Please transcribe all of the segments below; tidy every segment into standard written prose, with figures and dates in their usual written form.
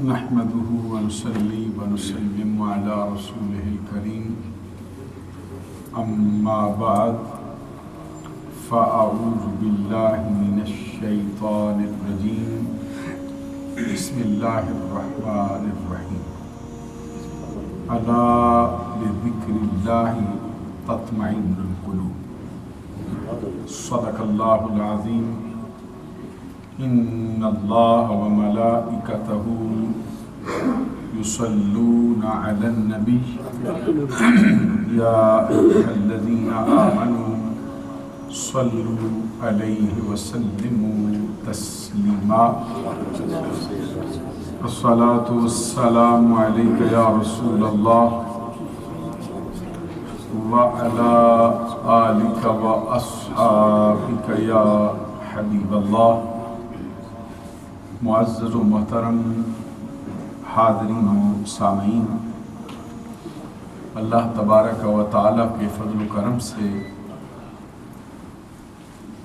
نحمده ونصلي ونسلم على رسوله الكريم أما بعد فأعوذ بالله من الشيطان الرجيم بسم الله الرحمن الرحيم ألا بذكر الله تطمئن القلوب صدق الله العظيم إن الله وملائكته يصلون على النبي يا أيها الذين آمنوا صلوا عليه وسلموا تسليما الصلاة والسلام عليك يا رسول الله وعلى آلك وأصحابك يا حبيب الله. معزز و محترم حاضرین و سامعین، اللہ تبارک و تعالیٰ کے فضل و کرم سے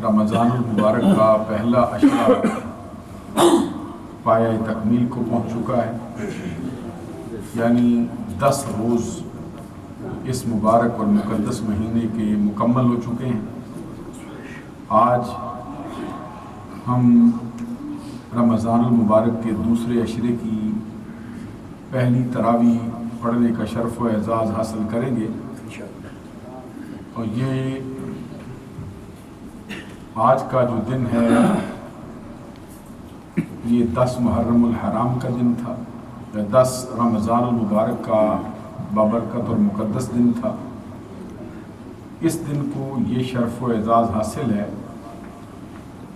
رمضان المبارک کا پہلا عشرہ پایہ تکمیل کو پہنچ چکا ہے، یعنی 10 روز اس مبارک اور مقدس مہینے کے مکمل ہو چکے ہیں. آج ہم رمضان المبارک کے دوسرے عشرے کی پہلی تراویح پڑھنے کا شرف و اعزاز حاصل کریں گے، اور یہ آج کا جو دن ہے یہ 10 محرم الحرام کا دن تھا، 10 رمضان المبارک کا بابرکت اور مقدس دن تھا. اس دن کو یہ شرف و اعزاز حاصل ہے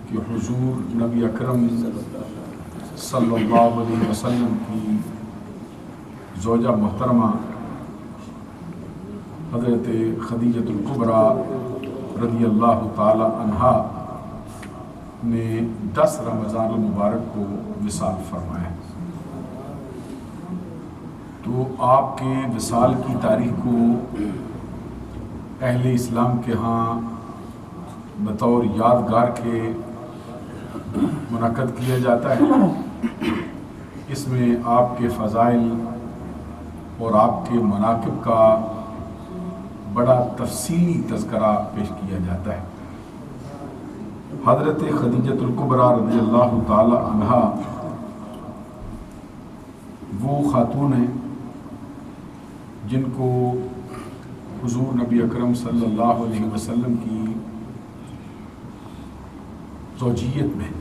کہ حضور نبی اکرم صلی اللہ علیہ وسلم کی زوجہ محترمہ حضرت خدیجۃ الکبریٰ رضی اللہ تعالی عنہا نے 10 رمضان المبارک کو وصال فرمایا. تو آپ کے وصال کی تاریخ کو اہل اسلام کے ہاں بطور یادگار کے منعقد کیا جاتا ہے. اس میں آپ کے فضائل اور آپ کے مناقب کا بڑا تفصیلی تذکرہ پیش کیا جاتا ہے. حضرت خدیجۃ الکبریٰ رضی اللہ تعالی عنہا وہ خاتون ہیں جن کو حضور نبی اکرم صلی اللہ علیہ وسلم کی زوجیت میں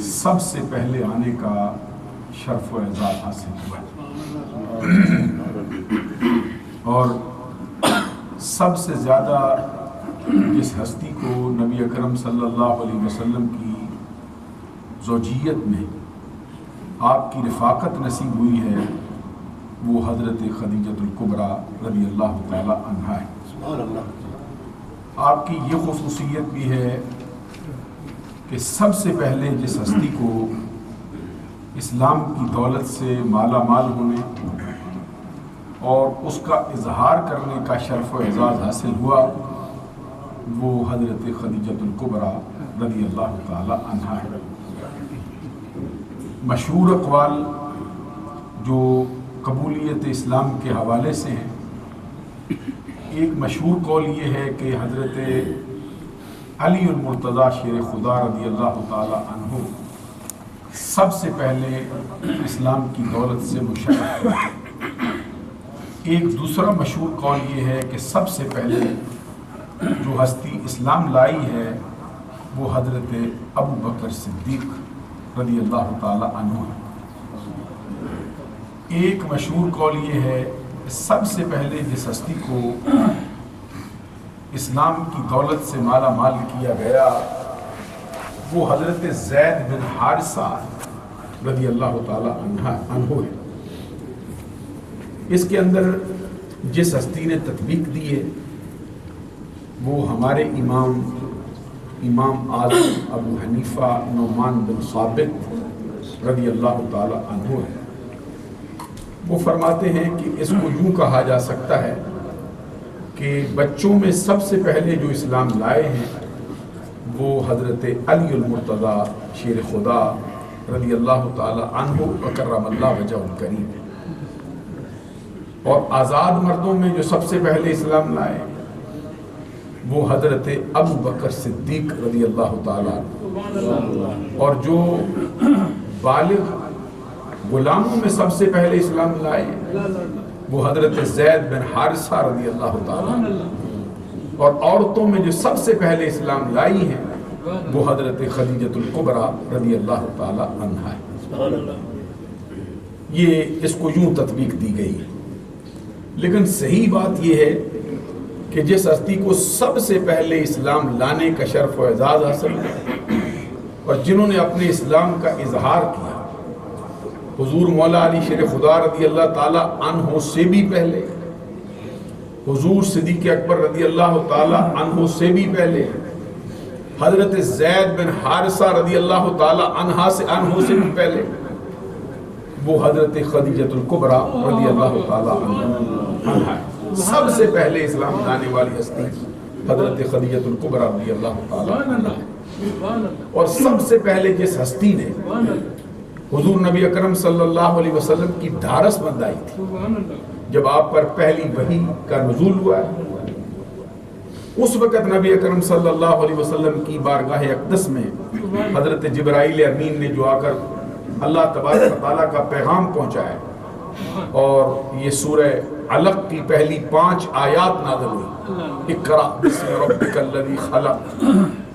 سب سے پہلے آنے کا شرف و اعزاز حاصل ہوا، اور سب سے زیادہ جس ہستی کو نبی اکرم صلی اللہ علیہ وسلم کی زوجیت میں آپ کی رفاقت نصیب ہوئی ہے وہ حضرت خدیجۃ الکبریٰ رضی اللہ تعالی عنہا ہے. آپ کی یہ خصوصیت بھی ہے کہ سب سے پہلے جس ہستی کو اسلام کی دولت سے مالا مال ہونے اور اس کا اظہار کرنے کا شرف و اعزاز حاصل ہوا وہ حضرت خدیجۃ الکبریٰ رضی اللہ تعالی عنہا ہے. مشہور اقوال جو قبولیت اسلام کے حوالے سے ہیں، ایک مشہور قول یہ ہے کہ حضرت علی المرتضیٰ شیر خدا رضی اللہ تعالی عنہ سب سے پہلے اسلام کی دولت سے مشرف ہوئے. ایک دوسرا مشہور قول یہ ہے کہ سب سے پہلے جو ہستی اسلام لائی ہے وہ حضرت ابو بکر صدیق رضی اللہ تعالی عنہ ہے. ایک مشہور قول یہ ہے کہ سب سے پہلے جس ہستی کو اسلام کی دولت سے مالا مال کیا گیا وہ حضرت زید بن حارثہ رضی اللہ تعالی عنہ ہے. اس کے اندر جس ہستی نے تطبیق دی ہے وہ ہمارے امام اعظم ابو حنیفہ نعمان بن ثابت رضی اللہ تعالی عنہ ہے. وہ فرماتے ہیں کہ اس کو یوں کہا جا سکتا ہے کہ بچوں میں سب سے پہلے جو اسلام لائے ہیں وہ حضرت علی المرتضیٰ شیر خدا رضی اللہ تعالی عنہ وکرم اللہ وجہ الکریم. اور آزاد مردوں میں جو سب سے پہلے اسلام لائے وہ حضرت ابو بکر صدیق رضی اللہ تعالی عنہ. اور جو بالغ غلاموں میں سب سے پہلے اسلام لائے وہ حضرت زید بن حارثہ رضی اللہ تعالی عنہ. اور عورتوں میں جو سب سے پہلے اسلام لائی ہیں وہ حضرت خدیجۃ الکبریٰ رضی اللہ تعالی عنہ ہے. یہ اس کو یوں تطبیق دی گئی ہے. لیکن صحیح بات یہ ہے کہ جس ہستی کو سب سے پہلے اسلام لانے کا شرف و اعزاز حاصل ہے اور جنہوں نے اپنے اسلام کا اظہار کیا حضور مولا علی شیر خدا رضی اللہ تعالی عنہ سے بھی پہلے، حضور صدیق اکبر رضی اللہ تعالی عنہ سے بھی پہلے، حضرت زید بن حارثہ رضی اللہ تعالی عنہ سے بھی پہلے، وہ حضرت خدیجۃ الکبریٰ رضی اللہ تعالی عنہ ہے. سب سے پہلے اسلام لانے والی ہستی حضرت خدیجۃ الکبریٰ رضی اللہ تعالی عنہ ہے. اور سب سے پہلے جس ہستی نے حضور نبی اکرم صلی اللہ علیہ وسلم کی ڈھارس بندائی تھی جب آپ پر پہلی وحی کا نزول ہوا ہے، اس وقت نبی اکرم صلی اللہ علیہ وسلم کی بارگاہ اقدس میں حضرت جبرائیل امین نے جو آ کر اللہ تبارک و تعالیٰ کا پیغام پہنچایا اور یہ سورہ علق کی پہلی 5 آیات نازل ہوئی. اقرأ بسم ربک الذی خلق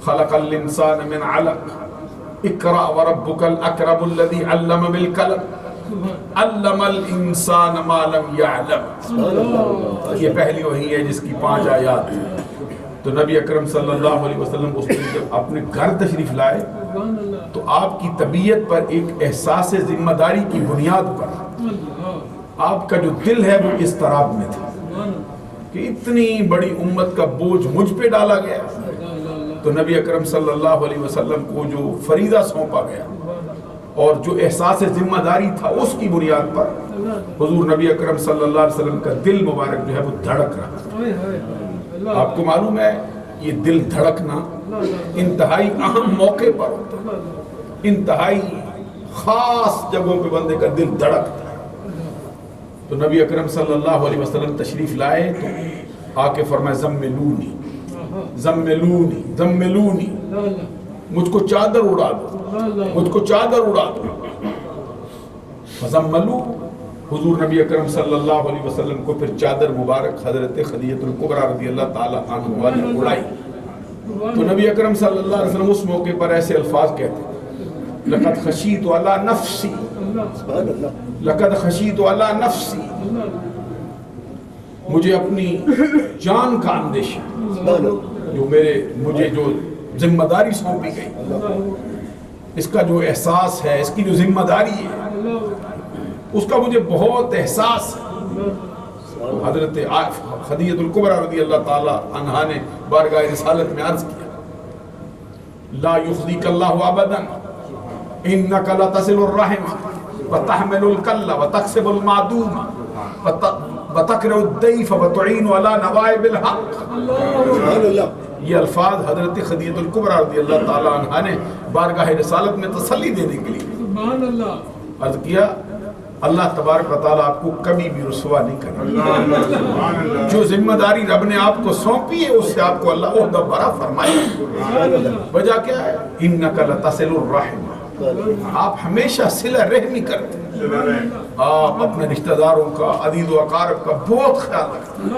خلق الانسان من علق اقرأ وربک الاکرم الذی علم بالقلم علم الانسان ما لم یعلم. یہ پہلی وحی ہے جس کی 5 آیات. تو نبی اکرم صلی اللہ علیہ وسلم اس میں جب اپنے گھر تشریف لائے تو آپ کی طبیعت پر ایک احساس ذمہ داری کی بنیاد پر آپ کا جو دل ہے وہ اضطراب میں تھا کہ اتنی بڑی امت کا بوجھ مجھ پہ ڈالا گیا. تو نبی اکرم صلی اللہ علیہ وسلم کو جو فریضہ سونپا گیا اور جو احساس ذمہ داری تھا اس کی بنیاد پر حضور نبی اکرم صلی اللہ علیہ وسلم کا دل مبارک جو ہے وہ دھڑک رہا. آپ کو معلوم ہے یہ دل دھڑکنا انتہائی اہم موقع پر ہوتا ہے، انتہائی خاص جگہوں پہ بندے کا دل دھڑکتا ہے. تو نبی اکرم صلی اللہ علیہ وسلم تشریف لائے تو آ کے فرمائے زملونی زملونی زملونی، مجھ کو چادر اڑا دو، مجھ کو چادر اڑا دو. فزملو، حضور نبی اکرم صلی اللہ علیہ وسلم کو پھر چادر مبارک حضرت خدیجۃ الکبریٰ رضی اللہ تعالی عنہ نے اڑائی. تو نبی اکرم صلی اللہ علیہ وسلم اس موقع پر ایسے الفاظ کہتے ہیں لقد خشیت علی نفسی، لقد خشیت علی نفسی، مجھے اپنی جان کا اندیشہ جو مجھے جو ذمہ داری سونپی گئی اس کا جو احساس ہے، اس کی جو ذمہ داری ہے اس کا مجھے بہت احساس ہے. حضرت خدیجۃ الکبریٰ رضی اللہ تعالی عنہا نے بارگاہ رسالت میں عرض کیا لا یخزیک اللہ ابدا انک لتصل الرحم وتحمل الکل وتکسب المعدوم وتقرئ الضیف وتعین علی نوائب الحق. یہ الفاظ حضرت خدیجۃ الکبریٰ رضی اللہ تعالی عنہا نے بارگاہ رسالت میں تسلی دینے کے لیے عرض کیا اللہ تبارک و تعالیٰ آپ کو کبھی بھی رسوا نہیں کرے. جو ذمہ داری رب نے آپ کو سونپی ہے اس سے آپ کو اللہ عہدہ برا فرمائے. وجہ کیا ہے؟ انک لتصل الرحم، آپ ہمیشہ صلہ رحمی کرتے ہیں، آپ اپنے رشتہ داروں کا عزیز و اقارب کا بہت خیال رکھتے ہیں.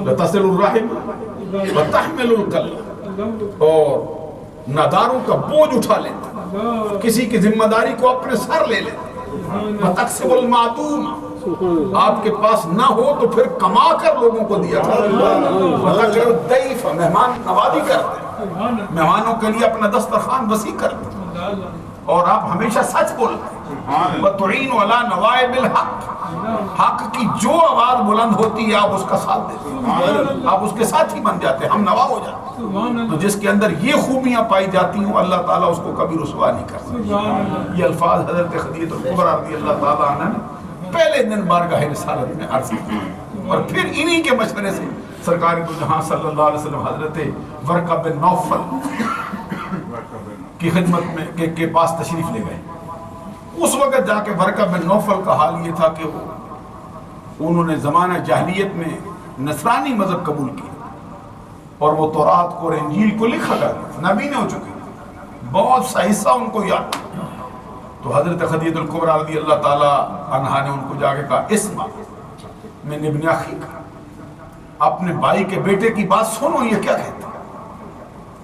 لتصل الرحم وتحمل الکل، اور ناداروں کا بوجھ اٹھا لیتے، کسی کی ذمہ داری کو اپنے سر لے لیتے. وتکسب المعدوم، آپ کے پاس نہ ہو تو پھر کما کر لوگوں کو دیا کرتے. وتقرئ الضیف، مہمان نوازی کرتے، مہمانوں کے لیے اپنا دسترخوان وسیع کرتے، اور آپ ہمیشہ سچ بولتے. وتعین علی نوائب الحق، حق کی جو آواز بلند ہوتی ہے آپ اس کا ساتھ دیتے، آپ اس کے ساتھ ہی بن جاتے، ہم نوا ہو جاتے. تو جس کے اندر یہ خوبیاں پائی جاتی ہوں اللہ تعالیٰ اس کو کبھی رسوا نہیں کرتا. یہ الفاظ حضرت خدیجۃ الکبریٰ رضی اللہ تعالیٰ عنہ نے پہلے دن بارگاہ رسالت میں عرض کی، اور پھر انہی کے مشورے سے سرکار دو جہاں صلی اللہ علیہ وسلم حضرت ورقہ بن نوفل کی خدمت میں کے پاس تشریف لے گئے. اس وقت جا کے ورقہ بن نوفل کا حال یہ تھا کہ انہوں نے زمانہ جاہلیت میں نصرانی مذہب قبول کیا اور وہ تورات کو اور انجیل کو لکھا کرتے نابینا ہو چکے, بہت سا حصہ ان کو یاد. تو حضرت خدیجہ الکبریٰ رضی اللہ تعالی عنہا نے ان کو جا کے کہا اسمع من ابن اخی کا, اپنے بھائی کے بیٹے کی بات سنو یہ کیا کہتا ہے.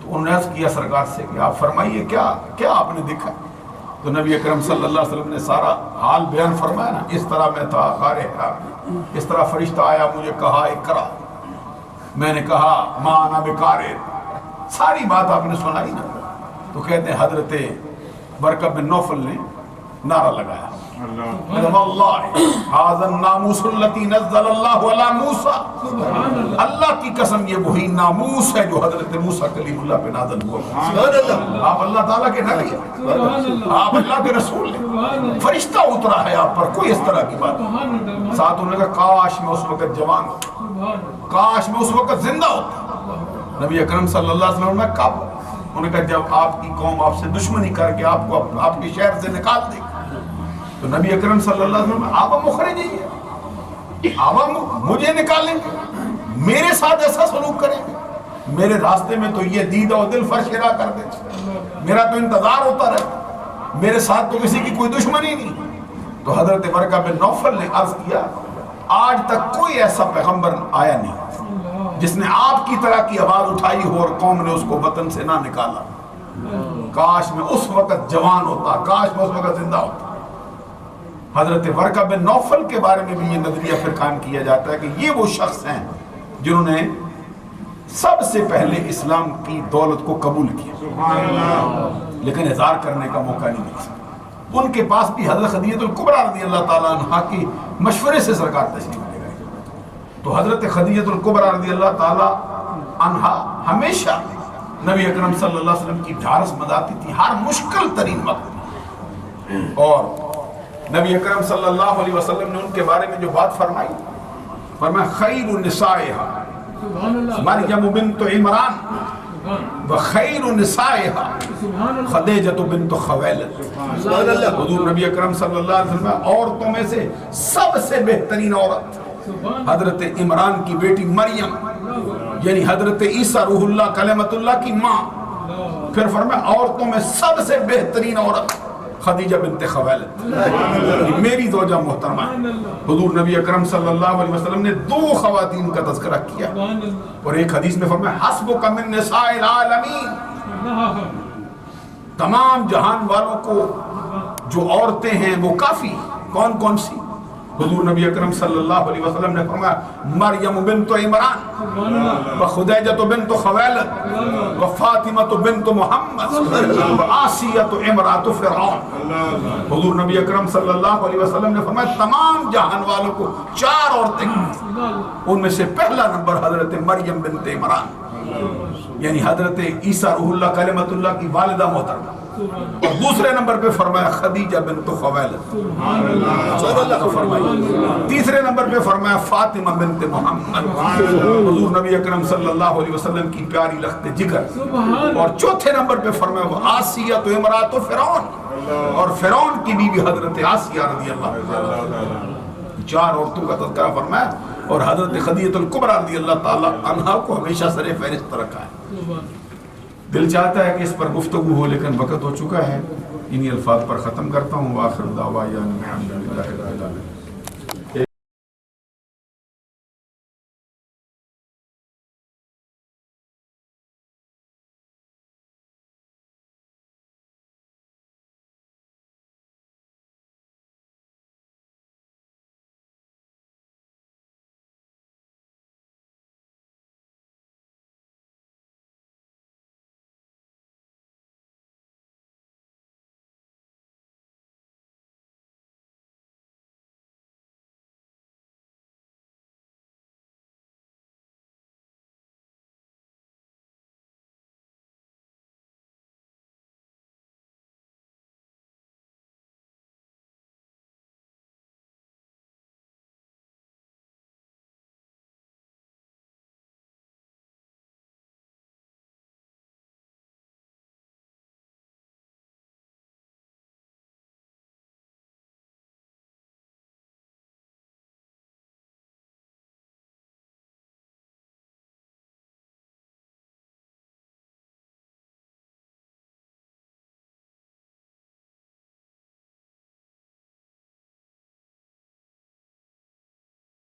تو انہوں نے عرض کیا سرکار سے کہ آپ فرمائیے کیا آپ نے دیکھا. تو نبی اکرم صلی اللہ علیہ وسلم نے سارا حال بیان فرمایا نا, اس طرح میں تھا غار حرا, اس طرح فرشتہ آیا مجھے کہا اقرا, میں نے کہا ما انا بقارئ, ساری بات آپ نے سنائی نا. تو کہتے ہیں حضرت ورقہ بن نوفل نے نعرہ لگایا واللہ ھذا الناموس الذی نزل اللہ علی موسیٰ, اللہ کی قسم یہ وہی ناموس ہے جو حضرت موسیٰ کلیم اللہ پہ نازل ہوا. آپ اللہ تعالیٰ کے نبی ہیں, آپ اللہ کے رسول ہیں, فرشتہ اترا ہے آپ پر, کوئی اس طرح کی بات. ساتھ انہوں نے کہا کاش میں اس وقت جوان ہوتا, کاش میں اس وقت زندہ ہوتا. نبی اکرم صلی اللہ علیہ وسلم میں کب, انہوں نے کہا جب آپ کی قوم آپ سے دشمنی کر کے آپ کو آپ کے شہر سے نکال دے. تو نبی اکرم صلی اللہ علیہ وسلم آپ مخرج ہیں, آپ مجھے نکالیں گے, میرے ساتھ ایسا سلوک کریں گے, میرے راستے میں تو یہ دید و دل فرش کرا کر دے, میرا تو انتظار ہوتا رہتا, میرے ساتھ تو کسی کی کوئی دشمنی نہیں. تو حضرت ورقہ بن نوفل نے عرض کیا آج تک کوئی ایسا پیغمبر آیا نہیں جس نے آپ کی طرح کی آواز اٹھائی ہو اور قوم نے اس کو وطن سے نہ نکالا. کاش میں اس وقت جوان ہوتا, کاش میں اس وقت زندہ ہوتا. حضرت ورقہ بن نوفل کے بارے میں بھی یہ نظریہ پھر قائم کیا جاتا ہے کہ یہ وہ شخص ہیں جنہوں نے سب سے پہلے اسلام کی دولت کو قبول کیا لیکن اظہار کرنے کا موقع نہیں مل سکا. ان کے پاس بھی حضرت خدیجہ الکبریٰ رضی اللہ تعالیٰ عنہا کی مشورے سے سرکار تشریف لے گئے. تو حضرت خدیجہ الکبریٰ رضی اللہ تعالیٰ عنہا ہمیشہ نبی اکرم صلی اللہ علیہ وسلم کی ڈھارس مداتی تھی ہر مشکل ترین وقت. اور نبی اکرم صلی اللہ علیہ وسلم نے ان کے بارے میں جو بات فرمائی, فرمایا خیر النسائها مریم بنت عمران وخیر نسائها خدیجہ بنت خویلد. حضور نبی اکرم صلی اللہ علیہ وسلم عورتوں میں سے سب سے بہترین عورت حضرت عمران کی بیٹی مریم یعنی حضرت عیسیٰ روح اللہ کلمت اللہ کی ماں. پھر فرمایا عورتوں میں سب سے بہترین عورت خدیجہ بنت خویلد میری زوجہ محترمہ. حضور نبی اکرم صلی اللہ علیہ وسلم نے دو خواتین کا تذکرہ کیا اور ایک حدیث میں فرمایا حسبک من نساء العالمین, تمام جہان والوں کو جو عورتیں ہیں وہ کافی. کون کون سی؟ حضور نبی اکرم صلی اللہ علیہ وسلم نے فرمایا مریم بنت عمران وخدیجہ بنت خویلد وفاطمہ بنت محمد وآسیہ امرأۃ فرعون. حضور نبی اکرم صلی اللہ علیہ وسلم نے فرمایا تمام جہان والوں کو چار عورتیں, ان میں سے پہلا نمبر حضرت مریم بنت عمران یعنی حضرت عیسیٰ روح اللہ کلمت اللہ کی والدہ محترمہ, اور دوسرے نمبر پہ فرمایا خدیجہ بنت خویلد, تیسرے نمبر پہ فرمایا فاطمہ بنت محمد حضور نبی اکرم صلی اللہ علیہ وسلم کی پیاری لخت جگر, اور چوتھے نمبر پہ فرمایا وہ آسیہ امرأۃ فرعون اور فرعون کی بیوی حضرت آسیہ رضی اللہ عنہا. چار عورتوں کا تذکرہ فرمایا اور حضرت خدیجہ الکبریٰ رضی اللہ تعالیٰ عنہا کو ہمیشہ سر فہرست رکھا ہے. دل چاہتا ہے کہ اس پر گفتگو ہو لیکن وقت ہو چکا ہے, انہی الفاظ پر ختم کرتا ہوں. وآخر دعوانا الحمدللہ.